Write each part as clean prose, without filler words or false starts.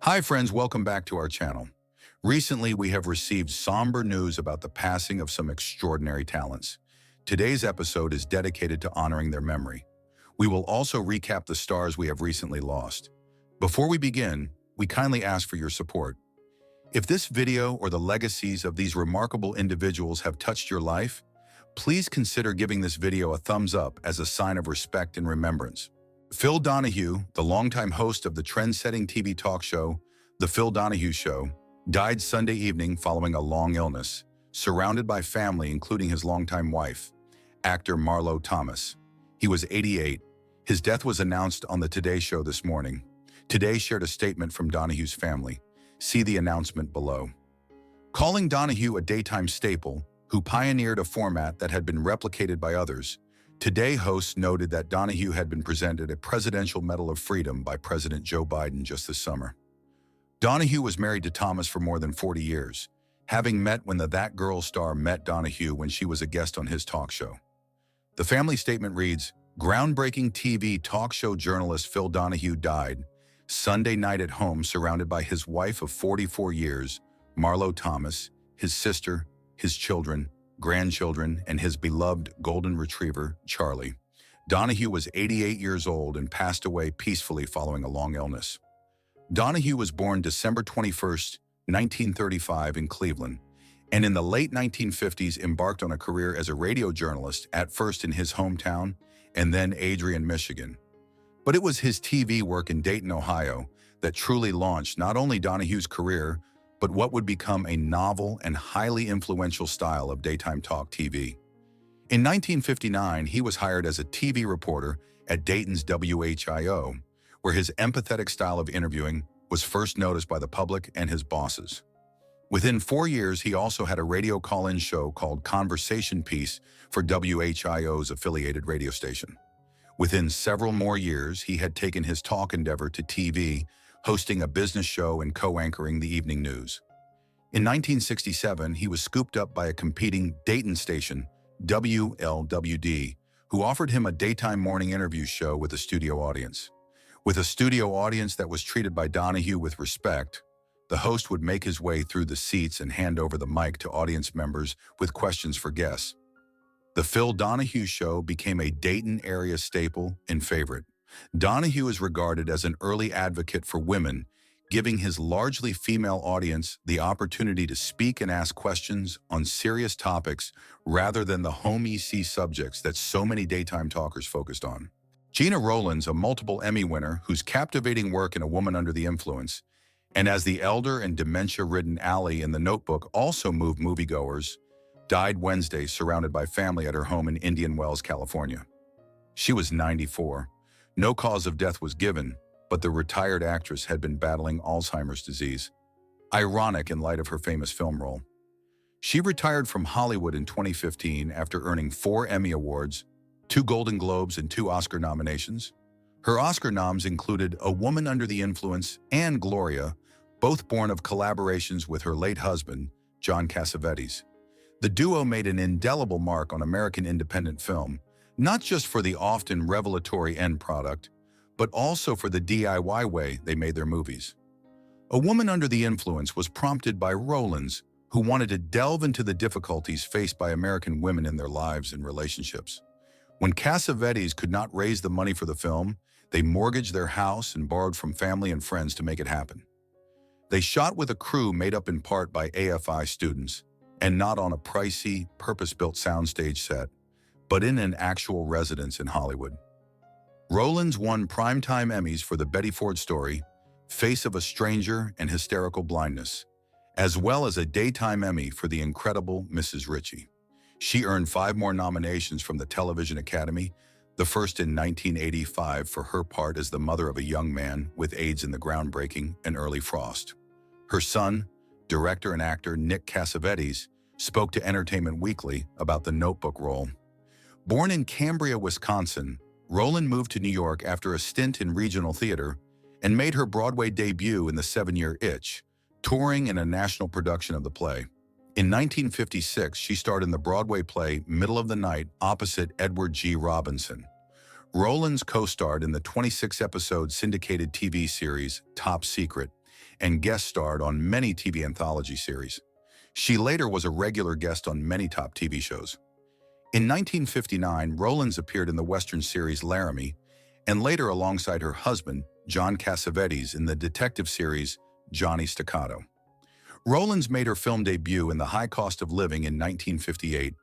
Hi friends, welcome back to our channel. Recently, we have received somber news about the passing of some extraordinary talents. Today's episode is dedicated to honoring their memory. We will also recap the stars we have recently lost. Before we begin, we kindly ask for your support. If this video or the legacies of these remarkable individuals have touched your life, please consider giving this video a thumbs up as a sign of respect and remembrance. Phil Donahue, the longtime host of the trend-setting TV talk show, The Phil Donahue Show, died Sunday evening following a long illness, surrounded by family including his longtime wife, actor Marlo Thomas. He was 88. His death was announced on the Today Show this morning. Today shared a statement from Donahue's family. See the announcement below. Calling Donahue a daytime staple, who pioneered a format that had been replicated by others, Today hosts noted that Donahue had been presented a Presidential Medal of Freedom by President Joe Biden just this summer. Donahue was married to Thomas for more than 40 years, having met when the That Girl star met Donahue when she was a guest on his talk show. The family statement reads, "Groundbreaking TV talk show journalist Phil Donahue died Sunday night at home surrounded by his wife of 44 years, Marlo Thomas, his sister, his children, grandchildren, and his beloved golden retriever, Charlie." Donahue was 88 years old and passed away peacefully following a long illness. Donahue was born December 21, 1935 in Cleveland, and in the late 1950s embarked on a career as a radio journalist, at first in his hometown and then Adrian, Michigan. But it was his TV work in Dayton, Ohio, that truly launched not only Donahue's career, but what would become a novel and highly influential style of daytime talk TV. In 1959, he was hired as a TV reporter at Dayton's WHIO, where his empathetic style of interviewing was first noticed by the public and his bosses. Within 4 years, he also had a radio call-in show called Conversation Piece for WHIO's affiliated radio station. Within several more years, he had taken his talk endeavor to TV, hosting a business show and co-anchoring the evening news. In 1967, he was scooped up by a competing Dayton station, WLWD, who offered him a daytime morning interview show with a studio audience. With a studio audience that was treated by Donahue with respect, the host would make his way through the seats and hand over the mic to audience members with questions for guests. The Phil Donahue Show became a Dayton area staple and favorite. Donahue is regarded as an early advocate for women, giving his largely female audience the opportunity to speak and ask questions on serious topics rather than the home EC subjects that so many daytime talkers focused on. Gina Rowlands, a multiple Emmy winner whose captivating work in A Woman Under the Influence, and as the elder and dementia-ridden Allie in The Notebook also moved moviegoers, died Wednesday surrounded by family at her home in Indian Wells, California. She was 94. No cause of death was given, but the retired actress had been battling Alzheimer's disease. Ironic in light of her famous film role. She retired from Hollywood in 2015 after earning 4 Emmy Awards, 2 Golden Globes, and 2 Oscar nominations. Her Oscar noms included A Woman Under the Influence and Gloria, both born of collaborations with her late husband, John Cassavetes. The duo made an indelible mark on American independent film, not just for the often revelatory end product, but also for the DIY way they made their movies. A Woman Under the Influence was prompted by Rowlands, who wanted to delve into the difficulties faced by American women in their lives and relationships. When Cassavetes could not raise the money for the film, they mortgaged their house and borrowed from family and friends to make it happen. They shot with a crew made up in part by AFI students, and not on a pricey, purpose-built soundstage set, but in an actual residence in Hollywood. Rowlands won Primetime Emmys for The Betty Ford Story, Face of a Stranger, and Hysterical Blindness, as well as a Daytime Emmy for The Incredible Mrs. Ritchie. She earned 5 more nominations from the Television Academy, the first in 1985 for her part as the mother of a young man with AIDS in the groundbreaking An Early Frost. Her son, director and actor Nick Cassavetes, spoke to Entertainment Weekly about the Notebook role. Born in Cambria, Wisconsin, Rowland moved to New York after a stint in regional theater and made her Broadway debut in The 7-Year Itch, touring in a national production of the play. In 1956, she starred in the Broadway play Middle of the Night opposite Edward G. Robinson. Rowlands co-starred in the 26-episode syndicated TV series Top Secret and guest starred on many TV anthology series. She later was a regular guest on many top TV shows. In 1959, Rowlands appeared in the Western series Laramie, and later alongside her husband, John Cassavetes, in the detective series Johnny Staccato. Rowlands made her film debut in The High Cost of Living in 1958.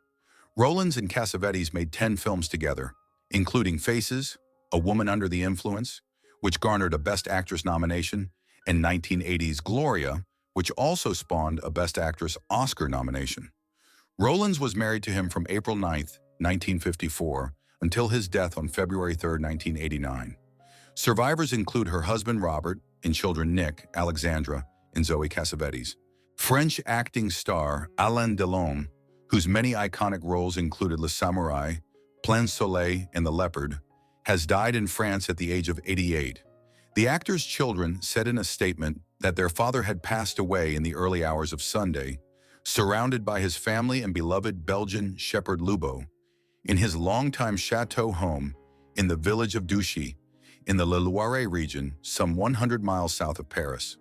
Rowlands and Cassavetes made 10 films together, including Faces, A Woman Under the Influence, which garnered a Best Actress nomination, and 1980's Gloria, which also spawned a Best Actress Oscar nomination. Rowlands was married to him from April 9, 1954, until his death on February 3, 1989. Survivors include her husband Robert and children Nick, Alexandra, and Zoe Cassavetes. French acting star Alain Delon, whose many iconic roles included Le Samouraï, Plein Soleil, and The Leopard, has died in France at the age of 88. The actor's children said in a statement that their father had passed away in the early hours of Sunday, surrounded by his family and beloved Belgian shepherd Lubo, in his longtime chateau home in the village of Douchy, in the Le Loiret region, some 100 miles south of Paris.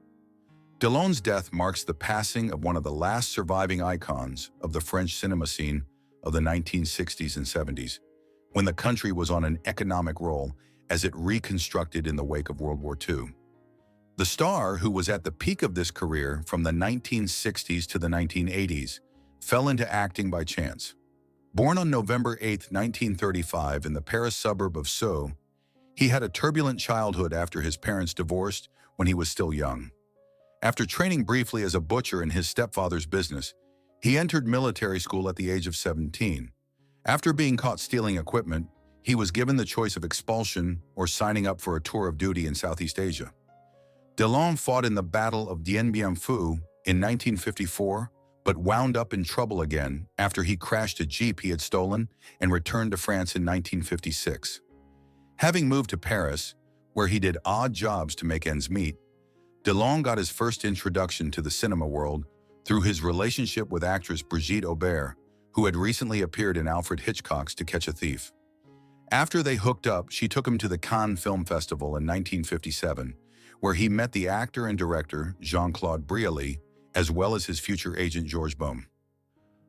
Delon's death marks the passing of one of the last surviving icons of the French cinema scene of the 1960s and 70s, when the country was on an economic roll as it reconstructed in the wake of World War II. The star, who was at the peak of this career from the 1960s to the 1980s, fell into acting by chance. Born on November 8, 1935 in the Paris suburb of Sceaux, he had a turbulent childhood after his parents divorced when he was still young. After training briefly as a butcher in his stepfather's business, he entered military school at the age of 17. After being caught stealing equipment, he was given the choice of expulsion or signing up for a tour of duty in Southeast Asia. Delon fought in the Battle of Dien Bien Phu in 1954, but wound up in trouble again after he crashed a Jeep he had stolen and returned to France in 1956. Having moved to Paris, where he did odd jobs to make ends meet, Delon got his first introduction to the cinema world through his relationship with actress Brigitte Aubert, who had recently appeared in Alfred Hitchcock's To Catch a Thief. After they hooked up, she took him to the Cannes Film Festival in 1957, where he met the actor and director Jean-Claude Brialy, as well as his future agent Georges Baume.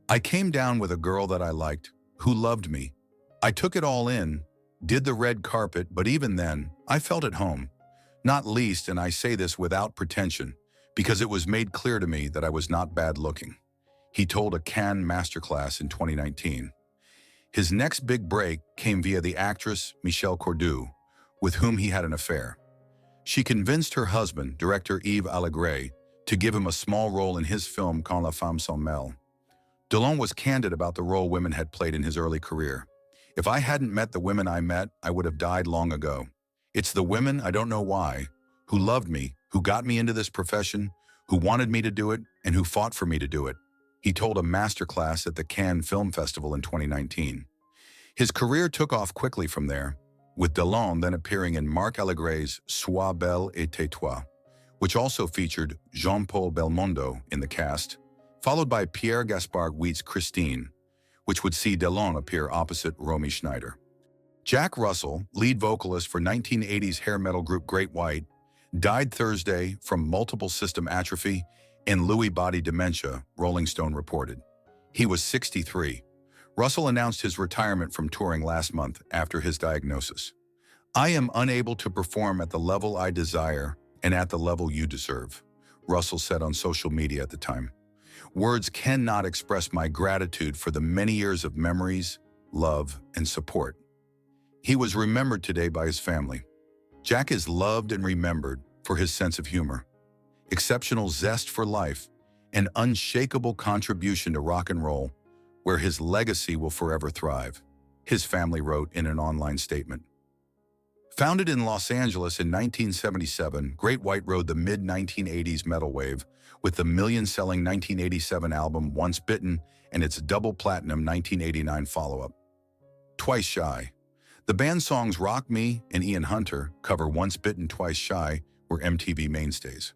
"I came down with a girl that I liked, who loved me. I took it all in, did the red carpet, but even then, I felt at home. Not least, and I say this without pretension, because it was made clear to me that I was not bad looking," he told a Cannes masterclass in 2019. His next big break came via the actress Michel Cordoue, with whom he had an affair. She convinced her husband, director Yves Allégret, to give him a small role in his film Quand la femme s'en mêle. Delon was candid about the role women had played in his early career. "If I hadn't met the women I met, I would have died long ago. It's the women, I don't know why, who loved me, who got me into this profession, who wanted me to do it, and who fought for me to do it," he told a masterclass at the Cannes Film Festival in 2019. His career took off quickly from there, with Delon then appearing in Marc Allégret's Sois belle et tais-toi, which also featured Jean-Paul Belmondo in the cast, followed by Pierre Gaspard Huit's Christine, which would see Delon appear opposite Romy Schneider. Jack Russell, lead vocalist for 1980s hair metal group Great White, died Thursday from multiple system atrophy and Lewy body dementia, Rolling Stone reported. He was 63. Russell announced his retirement from touring last month after his diagnosis. "I am unable to perform at the level I desire and at the level you deserve," Russell said on social media at the time. "Words cannot express my gratitude for the many years of memories, love, and support." He was remembered today by his family. Jack is loved and remembered for his sense of humor, exceptional zest for life, and unshakable contribution to rock and roll, where his legacy will forever thrive, his family wrote in an online statement. Founded in Los Angeles in 1977, Great White rode the mid-1980s metal wave with the million-selling 1987 album Once Bitten and its double platinum 1989 follow-up, Twice Shy. The band's songs Rock Me and Ian Hunter cover Once Bitten, Twice Shy were MTV mainstays.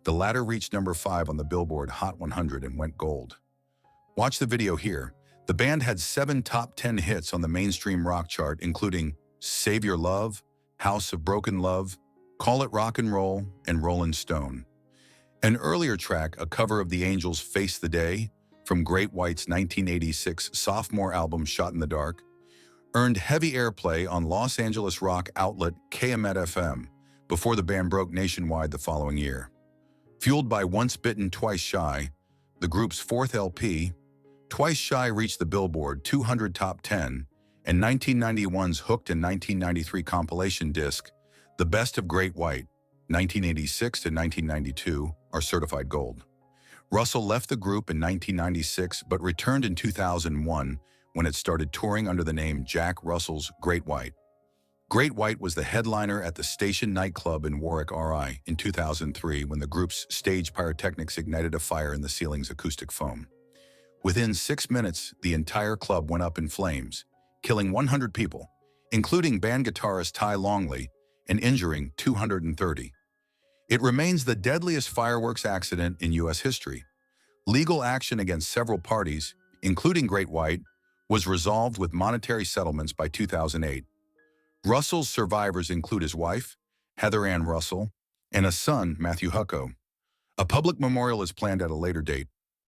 The latter reached number 5 on the Billboard Hot 100 and went gold. Watch the video here. The band had 7 top 10 hits on the mainstream rock chart, including Save Your Love, House of Broken Love, Call It Rock and Roll, and Rollin' Stone. An earlier track, a cover of the Angels' Face the Day, from Great White's 1986 sophomore album Shot in the Dark, earned heavy airplay on Los Angeles rock outlet KMET-FM before the band broke nationwide the following year. Fueled by Once Bitten, Twice Shy, the group's fourth LP, Twice Shy reached the Billboard 200 Top 10, and 1991's Hooked and 1993 compilation disc, The Best of Great White, 1986 to 1992, are certified gold. Russell left the group in 1996 but returned in 2001 when it started touring under the name Jack Russell's Great White. Great White was the headliner at the Station nightclub in Warwick, RI, in 2003 when the group's stage pyrotechnics ignited a fire in the ceiling's acoustic foam. Within 6 minutes, the entire club went up in flames, killing 100 people, including band guitarist Ty Longley, and injuring 230. It remains the deadliest fireworks accident in U.S. history. Legal action against several parties, including Great White, was resolved with monetary settlements by 2008. Russell's survivors include his wife, Heather Ann Russell, and a son, Matthew Hucko. A public memorial is planned at a later date,